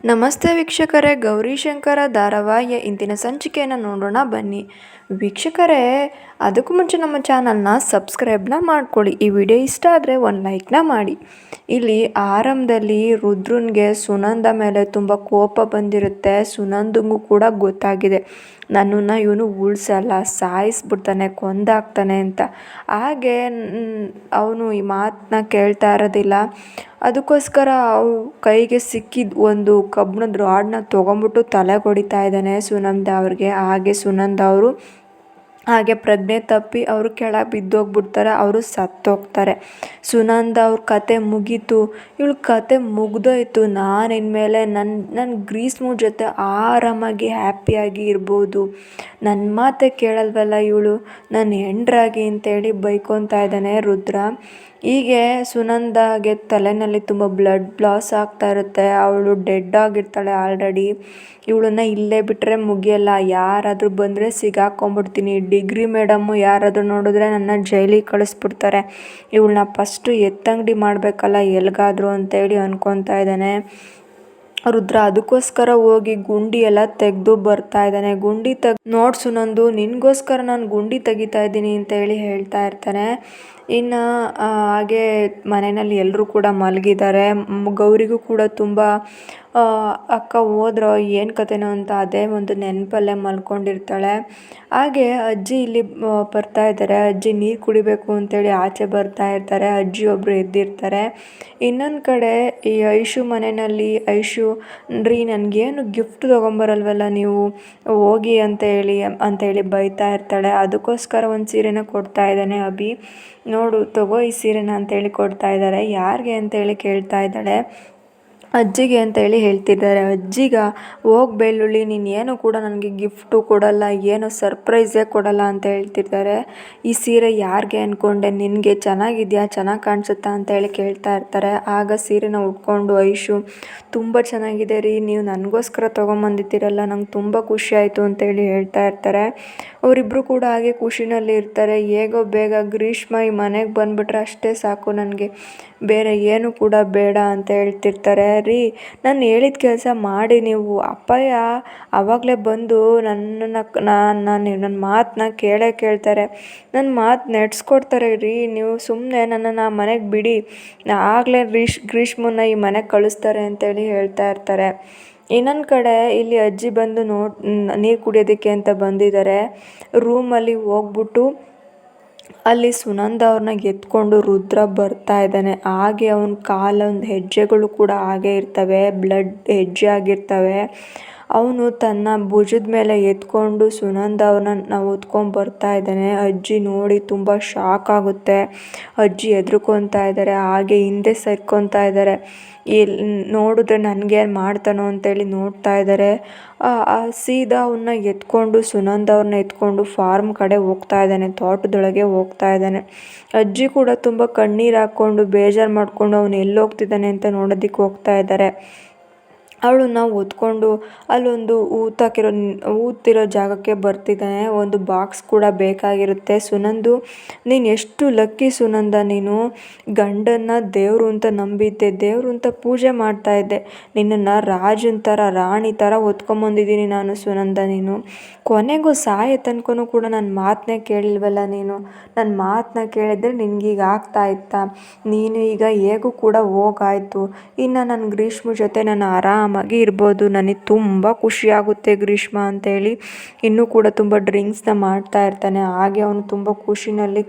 ನಮಸ್ತೆ ವೀಕ್ಷಕರೇ, ಗೌರಿಶಂಕರ ಧಾರಾವಾಹಿಯ ಇಂದಿನ ಸಂಚಿಕೆಯನ್ನು ನೋಡೋಣ ಬನ್ನಿ. ವೀಕ್ಷಕರೇ, ಅದಕ್ಕೂ ಮುಂಚೆ ನಮ್ಮ ಚಾನಲ್ನ ಸಬ್ಸ್ಕ್ರೈಬ್ನ ಮಾಡ್ಕೊಳ್ಳಿ. ಈ ವಿಡಿಯೋ ಇಷ್ಟ ಆದರೆ ಒಂದು ಲೈಕ್ನ ಮಾಡಿ. ಇಲ್ಲಿ ಆರಂಭದಲ್ಲಿ ರುದ್ರನ್ಗೆ ಸುನಂದ ಮೇಲೆ ತುಂಬ ಕೋಪ ಬಂದಿರುತ್ತೆ. ಸುನಂದಂಗೂ ಕೂಡ ಗೊತ್ತಾಗಿದೆ ನನ್ನನ್ನು ಇವನು ಉಳಿಸಲ್ಲ, ಸಾಯಿಸ್ಬಿಡ್ತಾನೆ, ಕೊಂದಾಕ್ತಾನೆ ಅಂತ. ಹಾಗೆ ಅವನು ಈ ಮಾತನ್ನ ಕೇಳ್ತಾ ಇರೋದಿಲ್ಲ. ಅದಕ್ಕೋಸ್ಕರ ಕೈಗೆ ಸಿಕ್ಕಿದ ಒಂದು ಕಬ್ಬಿಣದ ರಾಡ್ನ ತೊಗೊಂಬಿಟ್ಟು ತಲೆಗೆ ಹೊಡಿತಾ ಇದ್ದಾನೆ ಸುನಂದ ಅವ್ರಿಗೆ. ಹಾಗೆ ಸುನಂದ ಅವರು ಹಾಗೆ ಪ್ರಜ್ಞೆ ತಪ್ಪಿ ಅವರು ಕೆಳಗೆ ಬಿದ್ದೋಗ್ಬಿಡ್ತಾರೆ. ಅವರು ಸತ್ತೋಗ್ತಾರೆ. ಸುನಂದ ಅವ್ರ ಕತೆ ಮುಗೀತು, ಇವಳು ಕತೆ ಮುಗ್ದೋಯ್ತು, ನಾನು ಇನ್ಮೇಲೆ ನನ್ನ ಗ್ರೀಸ್ಮು ಜೊತೆ ಆರಾಮಾಗಿ ಹ್ಯಾಪಿಯಾಗಿ ಇರ್ಬೋದು, ನನ್ನ ಮಾತೆ ಕೇಳಲ್ವಲ್ಲ ಇವಳು, ನನ್ನ ಹೆಂಡ್ರಾಗಿ ಅಂತೇಳಿ ಬೈಕೊತಾ ಇದ್ದಾನೆ ರುದ್ರ. ಹೀಗೆ ಸುನಂದಾಗೆ ತಲೆಯಲ್ಲಿ ತುಂಬ ಬ್ಲಡ್ ಲಾಸ್ ಆಗ್ತಾ ಇರುತ್ತೆ. ಅವಳು ಡೆಡ್ ಆಗಿರ್ತಾಳೆ ಆಲ್ರೆಡಿ. ಇವಳನ್ನ ಇಲ್ಲೇ ಬಿಟ್ಟರೆ ಮುಗಿಯಲ್ಲ, ಯಾರಾದರೂ ಬಂದರೆ ಸಿಗಾಕೊಂಡ್ಬಿಡ್ತೀನಿ, ಡಿಗ್ರಿ ಮೇಡಮ್ಮು ಯಾರಾದರೂ ನೋಡಿದ್ರೆ ನನ್ನ ಜೈಲಿಗೆ ಕಳಿಸ್ಬಿಡ್ತಾರೆ, ಇವಳನ್ನ ಫಸ್ಟು ಎತ್ತಂಗಡಿ ಮಾಡಬೇಕಲ್ಲ ಎಲ್ಗಾದರೂ ಅಂತೇಳಿ ಅನ್ಕೊತಾ ಇದ್ದಾನೆ ರುದ್ರ. ಅದಕ್ಕೋಸ್ಕರ ಹೋಗಿ ಗುಂಡಿ ಎಲ್ಲ ತೆಗೆದು ಬರ್ತಾ ಇದ್ದಾನೆ. ಗುಂಡಿ ನೋಡು ಸುನಂದು, ನಿನಗೋಸ್ಕರ ನಾನು ಗುಂಡಿ ತೆಗಿತಾ ಇದ್ದೀನಿ ಅಂತ ಹೇಳ್ತಾ ಇರ್ತಾನೆ. ಇನ್ನು ಹಾಗೆ ಮನೆಯಲ್ಲಿ ಎಲ್ಲರೂ ಕೂಡ ಮಲಗಿದ್ದಾರೆ. ಗೌರಿಗೂ ಕೂಡ ತುಂಬ ಅಕ್ಕ ಹೋದ್ರೋ ಏನು ಕತೆನೋ ಅಂತ ಅದೇ ಒಂದು ನೆನಪಲ್ಲೇ ಮಲ್ಕೊಂಡಿರ್ತಾಳೆ. ಹಾಗೆ ಅಜ್ಜಿ ಇಲ್ಲಿ ಬರ್ತಾ ಇದ್ದಾರೆ. ಅಜ್ಜಿ ನೀರು ಕುಡಿಬೇಕು ಅಂತೇಳಿ ಆಚೆ ಬರ್ತಾ ಇರ್ತಾರೆ. ಅಜ್ಜಿ ಒಬ್ಬರು ಎದ್ದಿರ್ತಾರೆ. ಇನ್ನೊಂದು ಕಡೆ ಈ ಐಶು ಮನೆಯಲ್ಲಿ ಐಶು ರೀ ನನಗೇನು ಗಿಫ್ಟ್ ತೊಗೊಂಬರಲ್ವಲ್ಲ ನೀವು, ಹೋಗಿ ಅಂತೇಳಿ ಬೈತಾ ಇರ್ತಾಳೆ. ಅದಕ್ಕೋಸ್ಕರ ಒಂದು ಸೀರೆನ ಕೊಡ್ತಾ ಇದ್ದಾನೆ ಅಭಿ. ನೋಡು ತಗೋ ಈ ಸೀರೆನ ಅಂತೇಳಿ ಕೊಡ್ತಾ ಇದ್ದಾರೆ. ಯಾರಿಗೆ ಅಂತೇಳಿ ಕೇಳ್ತಾ ಇದ್ದಾಳೆ. ಅಜ್ಜಿಗೆ ಅಂತೇಳಿ ಹೇಳ್ತಿದ್ದಾರೆ. ಅಜ್ಜಿಗ ಹೋಗಿ ಬೆಳ್ಳುಳ್ಳಿ, ನೀನು ಏನು ಕೂಡ ನನಗೆ ಗಿಫ್ಟು ಕೊಡಲ್ಲ, ಏನು ಸರ್ಪ್ರೈಸೇ ಕೊಡಲ್ಲ ಅಂತ ಹೇಳ್ತಿರ್ತಾರೆ. ಈ ಸೀರೆ ಯಾರಿಗೆ ಅಂದ್ಕೊಂಡೆ, ನಿನಗೆ ಚೆನ್ನಾಗಿದೆಯಾ, ಚೆನ್ನಾಗಿ ಕಾಣಿಸುತ್ತಾ ಅಂತೇಳಿ ಕೇಳ್ತಾ ಇರ್ತಾರೆ. ಆಗ ಸೀರೆನ ಉಟ್ಕೊಂಡು ಐಶು ತುಂಬ ಚೆನ್ನಾಗಿದೆ ರೀ, ನೀವು ನನಗೋಸ್ಕರ ತೊಗೊಂಬಂದಿದ್ದೀರಲ್ಲ, ನಂಗೆ ತುಂಬ ಖುಷಿ ಆಯಿತು ಅಂತೇಳಿ ಹೇಳ್ತಾ ಇರ್ತಾರೆ. ಅವರಿಬ್ಬರು ಕೂಡ ಹಾಗೆ ಖುಷಿನಲ್ಲಿ ಇರ್ತಾರೆ. ಹೇಗೋ ಬೇಗ ಗ್ರೀಷ್ಮ ಈ ಮನೆಗೆ ಬಂದುಬಿಟ್ರೆ ಅಷ್ಟೇ ಸಾಕು, ನನಗೆ ಬೇರೆ ಏನು ಕೂಡ ಬೇಡ ಅಂತ ಹೇಳ್ತಿರ್ತಾರೆ. ರೀ ನಾನು ಹೇಳಿದ ಕೆಲಸ ಮಾಡಿ ನೀವು, ಅಪ್ಪಯ್ಯ ಆವಾಗಲೇ ಬಂದು ನನ್ನ ಮಾತನ್ನ ಕೇಳ್ತಾರೆ, ನನ್ನ ಮಾತು ನಡೆಸ್ಕೊಡ್ತಾರೆ ರೀ. ನೀವು ಸುಮ್ಮನೆ ನನ್ನನ್ನು ಮನೆಗೆ ಬಿಡಿ, ಆಗಲೇ ಗ್ರೀಷ್ಮನ್ನ ಈ ಮನೆಗೆ ಕಳಿಸ್ತಾರೆ ಅಂತೇಳಿ ಹೇಳ್ತಾ ಇರ್ತಾರೆ. ಇನ್ನೊಂದು ಕಡೆ ಇಲ್ಲಿ ಅಜ್ಜಿ ಬಂದು ನೀರು ಕುಡಿಯೋದಕ್ಕೆ ಅಂತ ಬಂದಿದ್ದಾರೆ. ರೂಮಲ್ಲಿ ಹೋಗ್ಬಿಟ್ಟು ಅಲ್ಲಿ ಸುನಂದ ಅವ್ರನ್ನ ಎತ್ಕೊಂಡು ರುದ್ರ ಬರ್ತಾ ಇದ್ದಾನೆ. ಹಾಗೆ ಅವನ ಕಾಲೊಂದು ಹೆಜ್ಜೆಗಳು ಕೂಡ ಹಾಗೆ ಇರ್ತವೆ, ಬ್ಲಡ್ ಹೆಜ್ಜೆ ಆಗಿರ್ತವೆ. ಅವನು ತನ್ನ ಭುಜದ ಮೇಲೆ ಎತ್ಕೊಂಡು ಸುನಂದ ಅವ್ರನ್ನ ಹೊತ್ಕೊಂಡು ಬರ್ತಾ ಇದ್ದಾನೆ. ಅಜ್ಜಿ ನೋಡಿ ತುಂಬ ಶಾಕ್ ಆಗುತ್ತೆ. ಅಜ್ಜಿ ಹೆದರ್ಕೊತಾ ಇದ್ದಾರೆ. ಹಾಗೆ ಹಿಂದೆ ಸರ್ಕೊತಾ ಇದ್ದಾರೆ. ನೋಡಿದ್ರೆ ನನಗೇನು ಮಾಡ್ತಾನೋ ಅಂತೇಳಿ ನೋಡ್ತಾ ಇದ್ದಾರೆ. ಸೀದಾ ಅವನ್ನ ಎತ್ಕೊಂಡು ಸುನಂದ ಅವ್ರನ್ನ ಎತ್ಕೊಂಡು ಫಾರ್ಮ್ ಕಡೆ ಹೋಗ್ತಾ ಇದ್ದಾನೆ, ತೋಟದೊಳಗೆ ಹೋಗ್ತಾ ಇದ್ದಾನೆ. ಅಜ್ಜಿ ಕೂಡ ತುಂಬ ಕಣ್ಣೀರು ಹಾಕ್ಕೊಂಡು ಬೇಜಾರು ಮಾಡಿಕೊಂಡು ಅವನು ಎಲ್ಲಿ ಹೋಗ್ತಿದ್ದಾನೆ ಅಂತ ನೋಡೋದಕ್ಕೆ ಹೋಗ್ತಾ ಇದ್ದಾರೆ. ಅವಳನ್ನ ಹೊತ್ಕೊಂಡು ಅಲ್ಲೊಂದು ಊತಿರೋ ಜಾಗಕ್ಕೆ ಬರ್ತಿದ್ದಾನೆ. ಒಂದು ಬಾಕ್ಸ್ ಕೂಡ ಬೇಕಾಗಿರುತ್ತೆ. ಸುನಂದು, ನೀನು ಎಷ್ಟು ಲಕ್ಕಿ ಸುನಂದ, ನೀನು ಗಂಡನ್ನ ದೇವರು ಅಂತ ನಂಬಿದ್ದೆ, ದೇವರು ಅಂತ ಪೂಜೆ ಮಾಡ್ತಾ ಇದ್ದೆ, ನಿನ್ನನ್ನು ರಾಜನ ಥರ ರಾಣಿ ಥರ ಹೊತ್ಕೊಂಬಂದಿದ್ದೀನಿ ನಾನು ಸುನಂದ. ನೀನು ಕೊನೆಗೂ ಸಾಯೋ ತನಕನೂ ಕೂಡ ನನ್ನ ಮಾತನ್ನೇ ಕೇಳಿಲ್ವಲ್ಲ ನೀನು. ನನ್ನ ಮಾತನ್ನ ಕೇಳಿದ್ರೆ ನಿನಗೀಗ ಆಗ್ತಾ ಇತ್ತಾ? ನೀನು ಈಗ ಹೇಗೂ ಕೂಡ ಹೋಗಾಯಿತು. ಇನ್ನು ನನ್ನ ಗ್ರೀಷ್ಮ ಜೊತೆ ನಾನು ಆರಾಮಾಗಿ ಇರ್ಬೋದು, ನನಗೆ ತುಂಬ ಖುಷಿಯಾಗುತ್ತೆ ಗ್ರೀಷ್ಮ ಅಂತೇಳಿ ಇನ್ನೂ ಕೂಡ ತುಂಬ ಡ್ರಿಂಕ್ಸ್ನ ಮಾಡ್ತಾ ಇರ್ತಾನೆ. ಹಾಗೆ ಅವನು ತುಂಬ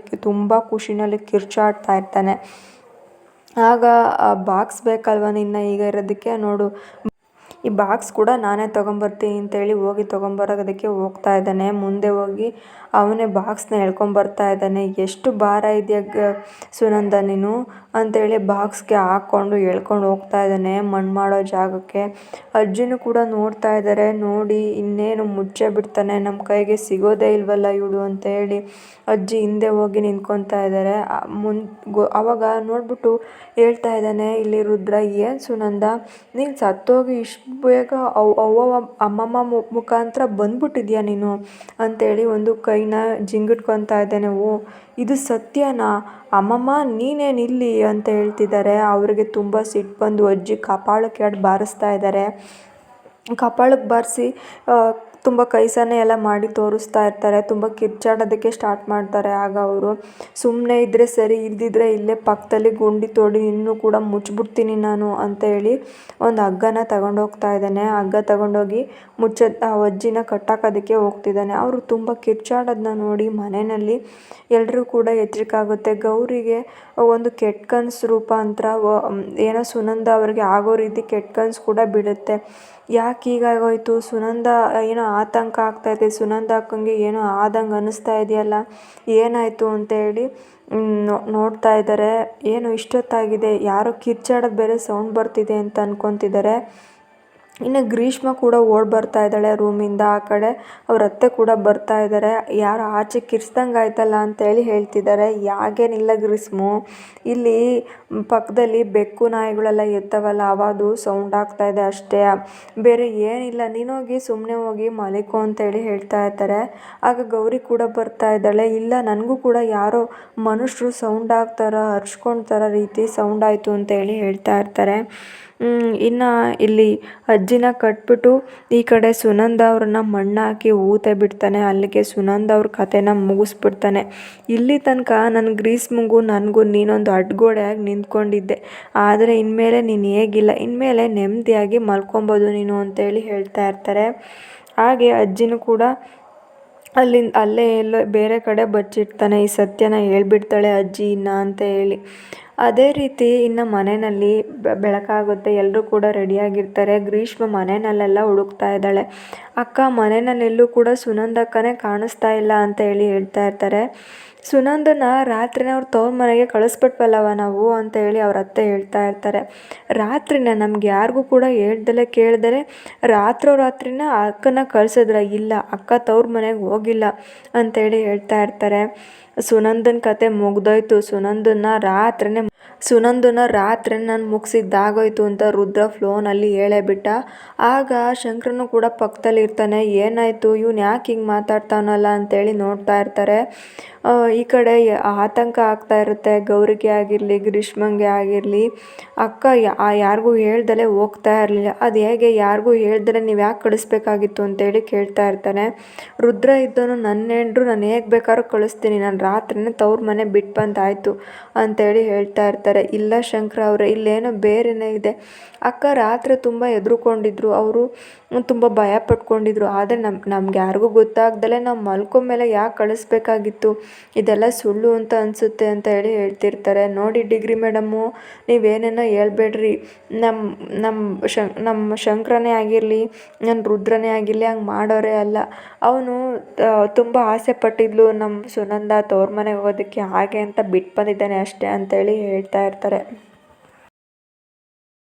ಖುಷಿನಲ್ಲಿ ಕಿರ್ಚಾಡ್ತಾ ಇರ್ತಾನೆ. ಆಗ ಆ ಬಾಕ್ಸ್ ಬೇಕಲ್ವ ನಿನ್ನ ಈಗ ಇರೋದಕ್ಕೆ, ನೋಡು ಈ ಬಾಕ್ಸ್ ಕೂಡ ನಾನೇ ತೊಗೊಂಬರ್ತೀನಿ ಅಂತೇಳಿ ಹೋಗಿ ತೊಗೊಂಬರೋದಕ್ಕೆ ಹೋಗ್ತಾ ಇದ್ದಾನೆ. ಮುಂದೆ ಹೋಗಿ ಅವನೇ ಬಾಕ್ಸ್ನ ಎಳ್ಕೊಂಬರ್ತಾ ಇದ್ದಾನೆ. ಎಷ್ಟು ಭಾರ ಇದೆಯಾ ಸುನಂದ ನೀನು ಅಂತೇಳಿ ಬಾಕ್ಸ್ಗೆ ಹಾಕ್ಕೊಂಡು ಎಳ್ಕೊಂಡು ಹೋಗ್ತಾ ಇದ್ದಾನೆ ಮಣ್ಣು ಮಾಡೋ ಜಾಗಕ್ಕೆ. ಅಜ್ಜಿನೂ ಕೂಡ ನೋಡ್ತಾ ಇದ್ದಾರೆ. ನೋಡಿ ಇನ್ನೇನು ಮುಚ್ಚೆ ಬಿಡ್ತಾನೆ, ನಮ್ಮ ಕೈಗೆ ಸಿಗೋದೇ ಇಲ್ವಲ್ಲ ಇವಳು ಅಂತೇಳಿ ಅಜ್ಜಿ ಹಿಂದೆ ಹೋಗಿ ನಿಂತ್ಕೊತಾ ಇದ್ದಾರೆ. ಅವಾಗ ನೋಡ್ಬಿಟ್ಟು ಹೇಳ್ತಾ ಇದ್ದಾನೆ ಇಲ್ಲಿ ರುದ್ರ, ಏನು ಸುನಂದ ನೀನು ಸತ್ತೋಗಿ ಇಷ್ಟು ಬೇಗ ಅಮ್ಮಮ್ಮ ಮುಖಾಂತರ ಬಂದ್ಬಿಟ್ಟಿದ್ಯಾ ನೀನು ಅಂತೇಳಿ ಒಂದು ಕೈನ ಜಿಂಗಿಟ್ಕೊತಾ ಇದ್ದಾನೆ. ಓ ಇದು ಸತ್ಯನಾ? ಅಮ್ಮಮ್ಮ ನೀನೇನಿಲ್ಲಿ ಅಂತ ಹೇಳ್ತಿದ್ದಾರೆ. ಅವರಿಗೆ ತುಂಬ ಸಿಟ್ಟು ಬಂದು ಅಜ್ಜಿ ಕಪಾಳಕ್ಕೆ ಎರಡು ಬಾರಿಸ್ತಾ ಇದ್ದಾರೆ. ಕಪಾಳಕ್ಕೆ ಬಾರಿಸಿ ತುಂಬ ಕೈ ಸನ್ನೆ ಎಲ್ಲ ಮಾಡಿ ತೋರಿಸ್ತಾ ಇರ್ತಾರೆ. ತುಂಬ ಕಿರ್ಚಾಡೋದಕ್ಕೆ ಸ್ಟಾರ್ಟ್ ಮಾಡ್ತಾರೆ. ಆಗ ಅವರು ಸುಮ್ಮನೆ ಇದ್ದರೆ ಸರಿ, ಇಲ್ದಿದ್ರೆ ಇಲ್ಲೇ ಪಕ್ಕದಲ್ಲಿ ಗುಂಡಿ ತೋಡಿ ಇನ್ನೂ ಕೂಡ ಮುಚ್ಚಿಬಿಡ್ತೀನಿ ನಾನು ಅಂತ ಹೇಳಿ ಒಂದು ಹಗ್ಗನ ತಗೊಂಡೋಗ್ತಾ ಇದ್ದಾನೆ. ಹಗ್ಗ ತಗೊಂಡೋಗಿ ಆ ಅಜ್ಜಿನ ಕಟ್ಟಾಕೋದಕ್ಕೆ ಹೋಗ್ತಿದ್ದಾನೆ. ಅವರು ತುಂಬ ಕಿರ್ಚಾಡೋದನ್ನ ನೋಡಿ ಮನೆಯಲ್ಲಿ ಎಲ್ಲರೂ ಕೂಡ ಎಚ್ಚರಿಕೆ ಆಗುತ್ತೆ. ಗೌರಿಗೆ ಒಂದು ಕೆಟ್ಟ ಕನಸು ರೂಪಾಂತರ ಏನೋ ಸುನಂದ ಅವ್ರಿಗೆ ಆಗೋ ರೀತಿ ಕೆಟ್ಟ ಕನಸು ಕೂಡ ಬೀಳುತ್ತೆ. ಯಾಕೆ ಹೀಗಾಗೋಯ್ತು? ಸುನಂದ ಏನೋ ಆತಂಕ ಆಗ್ತಾಯಿದೆ. ಸುನಂದ ಅಕ್ಕಂಗೆ ಏನೋ ಆದಂಗೆ ಅನ್ನಿಸ್ತಾ ಇದೆಯಲ್ಲ, ಏನಾಯಿತು ಅಂತೇಳಿ ನೋಡ್ತಾ ಇದ್ದಾರೆ. ಏನು ಇಷ್ಟೊತ್ತಾಗಿದೆ, ಯಾರೋ ಕಿರ್ಚಾಡೋದು ಬೇರೆ ಸೌಂಡ್ ಬರ್ತಿದೆ ಅಂತ ಅಂದ್ಕೊತಿದ್ದಾರೆ. ಇನ್ನು ಗ್ರೀಷ್ಮ ಕೂಡ ಓಡಿ ಬರ್ತಾ ಇದ್ದಾಳೆ ರೂಮಿಂದ. ಆ ಕಡೆ ಅವ್ರ ಅತ್ತೆ ಕೂಡ ಬರ್ತಾ ಇದ್ದಾರೆ. ಯಾರು ಆಚೆ ಕಿರ್ಸ್ದಂಗೆ ಆಯ್ತಲ್ಲ ಅಂತೇಳಿ ಹೇಳ್ತಿದ್ದಾರೆ. ಯಾಗೇನಿಲ್ಲ ಗ್ರೀಷ್ಮು, ಇಲ್ಲಿ ಪಕ್ಕದಲ್ಲಿ ಬೆಕ್ಕು ನಾಯಿಗಳೆಲ್ಲ ಎತ್ತವಲ್ಲ, ಅವಾದು ಸೌಂಡ್ ಆಗ್ತಾ ಇದೆ ಅಷ್ಟೇ, ಬೇರೆ ಏನಿಲ್ಲ. ನೀನೋಗಿ ಸುಮ್ಮನೆ ಹೋಗಿ ಮಲಿಕೋ ಅಂತೇಳಿ ಹೇಳ್ತಾ ಇರ್ತಾರೆ. ಆಗ ಗೌರಿ ಕೂಡ ಬರ್ತಾ ಇದ್ದಾಳೆ. ಇಲ್ಲ, ನನಗೂ ಕೂಡ ಯಾರೋ ಮನುಷ್ಯರು ಸೌಂಡ್ ಆಗ್ತಾರ, ಹರ್ಚ್ಕೊಳ್ತಾರ ರೀತಿ ಸೌಂಡ್ ಆಯಿತು ಅಂತೇಳಿ ಹೇಳ್ತಾ ಇರ್ತಾರೆ. ಇನ್ನು ಇಲ್ಲಿ ಅಜ್ಜಿನ ಕಟ್ಬಿಟ್ಟು ಈ ಕಡೆ ಸುನಂದ ಅವ್ರನ್ನ ಮಣ್ಣು ಹಾಕಿ ಊತ ಬಿಡ್ತಾನೆ. ಅಲ್ಲಿಗೆ ಸುನಂದ ಅವ್ರ ಕಥೆನ ಮುಗಿಸ್ಬಿಡ್ತಾನೆ. ಇಲ್ಲಿ ತನಕ ನನ್ನ ಗ್ರೀಷ್ಮಗೂ ನನಗೂ ನೀನೊಂದು ಅಡ್ಗೋಡೆಯಾಗಿ ನಿಂತ್ಕೊಂಡಿದ್ದೆ, ಆದರೆ ಇನ್ಮೇಲೆ ನೀನು ಹೇಗಿಲ್ಲ, ಇನ್ಮೇಲೆ ನೆಮ್ಮದಿಯಾಗಿ ಮಲ್ಕೊಬೋದು ನೀನು ಅಂತೇಳಿ ಹೇಳ್ತಾ ಇರ್ತಾರೆ. ಹಾಗೆ ಅಜ್ಜಿನೂ ಕೂಡ ಅಲ್ಲೇ ಎಲ್ಲೋ ಬೇರೆ ಕಡೆ ಬಚ್ಚಿಡ್ತಾನೆ. ಈ ಸತ್ಯನ ಹೇಳ್ಬಿಡ್ತಾಳೆ ಅಜ್ಜಿ ಅಂತ ಹೇಳಿ. ಅದೇ ರೀತಿ ಇನ್ನು ಮನೆಯಲ್ಲಿ ಬೆಳಕಾಗುತ್ತೆ. ಎಲ್ಲರೂ ಕೂಡ ರೆಡಿಯಾಗಿರ್ತಾರೆ. ಗ್ರೀಷ್ಮ ಮನೆಯಲ್ಲೆಲ್ಲ ಹುಡುಕ್ತಾ ಇದ್ದಾಳೆ. ಅಕ್ಕ ಮನೆಯಲ್ಲೆಲ್ಲೂ ಕೂಡ ಸುನಂದಕ್ಕನೇ ಕಾಣಿಸ್ತಾ ಇಲ್ಲ ಅಂತ ಹೇಳಿ ಹೇಳ್ತಾ ಇರ್ತಾರೆ. ಸುನಂದನ ರಾತ್ರಿನೇ ಅವ್ರ ತವ್ರ ಮನೆಗೆ ಕಳಿಸ್ಬಿಟ್ವಲ್ಲವ ನಾವು ಅಂತ ಹೇಳಿ ಅವ್ರ ಅತ್ತೆ ಹೇಳ್ತಾ ಇರ್ತಾರೆ. ರಾತ್ರಿನ ನಮ್ಗೆ ಯಾರಿಗೂ ಕೂಡ ಹೇಳ್ದಲೆ ಕೇಳ್ದಲೆ ರಾತ್ರಿನ ಅಕ್ಕನ ಕಳ್ಸಿದ್ರ? ಇಲ್ಲ, ಅಕ್ಕ ತವ್ರ ಮನೆಗೆ ಹೋಗಿಲ್ಲ ಅಂತೇಳಿ ಹೇಳ್ತಾ ಇರ್ತಾರೆ. ಸುನಂದನ ಕತೆ ಮುಗ್ದೋಯ್ತು. ಸುನಂದನ ರಾತ್ರಿ ನಾನು ಮುಗಿಸಿದ್ದಾಗೋಯ್ತು ಅಂತ ರುದ್ರ ಫ್ಲೋನಲ್ಲಿ ಹೇಳೇ ಬಿಟ್ಟ. ಆಗ ಶಂಕರನು ಕೂಡ ಪಕ್ಕದಲ್ಲಿ ಇರ್ತಾನೆ. ಏನಾಯಿತು, ಇವನು ಯಾಕೆ ಹಿಂಗೆ ಮಾತಾಡ್ತಾನಲ್ಲ ಅಂತೇಳಿ ನೋಡ್ತಾ ಇರ್ತಾರೆ. ಈ ಕಡೆ ಆತಂಕ ಆಗ್ತಾ ಇರುತ್ತೆ. ಗೌರಿಗೆ ಆಗಿರಲಿ, ಗ್ರೀಷ್ಮಂಗೆ ಆಗಿರಲಿ. ಅಕ್ಕ ಯಾರಿಗೂ ಹೇಳ್ದಲೇ ಹೋಗ್ತಾ ಇರಲಿಲ್ಲ. ಅದು ಹೇಗೆ ಯಾರಿಗೂ ಹೇಳ್ದಲೇ ನೀವು ಯಾಕೆ ಕಳಿಸ್ಬೇಕಾಗಿತ್ತು ಅಂತೇಳಿ ಕೇಳ್ತಾ ಇರ್ತಾನೆ. ರುದ್ರ ಇದ್ದವನು ನನ್ನ ಹೆಂಡ್ರು, ನಾನು ಹೇಗೆ ಬೇಕಾದ್ರೂ ಕಳಿಸ್ತೀನಿ, ನಾನು ರಾತ್ರಿನೇ ತವ್ರ ಮನೆ ಬಿಟ್ಟು ಬಂದಾಯಿತು ಅಂತೇಳಿ ಹೇಳ್ತಾ ಇರ್ತಾರೆ. ಇಲ್ಲ ಶಂಕರ ಅವರೇ, ಇಲ್ಲೇನೋ ಬೇರೆನೇ ಇದೆ. ಅಕ್ಕ ರಾತ್ರಿ ತುಂಬ ಹೆದರ್ಕೊಂಡಿದ್ರು, ಅವರು ತುಂಬ ಭಯ ಪಟ್ಕೊಂಡಿದ್ರು. ಆದರೆ ನಮ್ಗೆ ಯಾರಿಗೂ ಗೊತ್ತಾಗ್ದಲೇ ನಾವು ಮಲ್ಕೊಂಡ್ಮೇಲೆ ಯಾಕೆ ಕಳಿಸ್ಬೇಕಾಗಿತ್ತು, ಇದೆಲ್ಲ ಸುಳ್ಳು ಅಂತ ಅನಿಸುತ್ತೆ ಅಂತ ಹೇಳಿ ಹೇಳ್ತಿರ್ತಾರೆ. ನೋಡಿ ಡಿಗ್ರಿ ಮೇಡಮ್ಮು, ನೀವೇನೇನೋ ಹೇಳ್ಬೇಡ್ರಿ. ನಮ್ಮ ಶಂಕರನೇ ಆಗಿರಲಿ, ನನ್ನ ರುದ್ರನೇ ಆಗಿರಲಿ ಹಂಗೆ ಮಾಡೋರೇ ಅಲ್ಲ. ಅವನು ತುಂಬ ಆಸೆ ಪಟ್ಟಿದ್ಲು ನಮ್ಮ ಸುನಂದ ತವ್ರ ಮನೆಗೆ ಹೋಗೋದಕ್ಕೆ, ಹಾಗೆ ಅಂತ ಬಿಟ್ಟು ಬಂದಿದ್ದಾನೆ ಅಷ್ಟೇ ಅಂತೇಳಿ ಹೇಳ್ತಾ ಇರ್ತಾರೆ.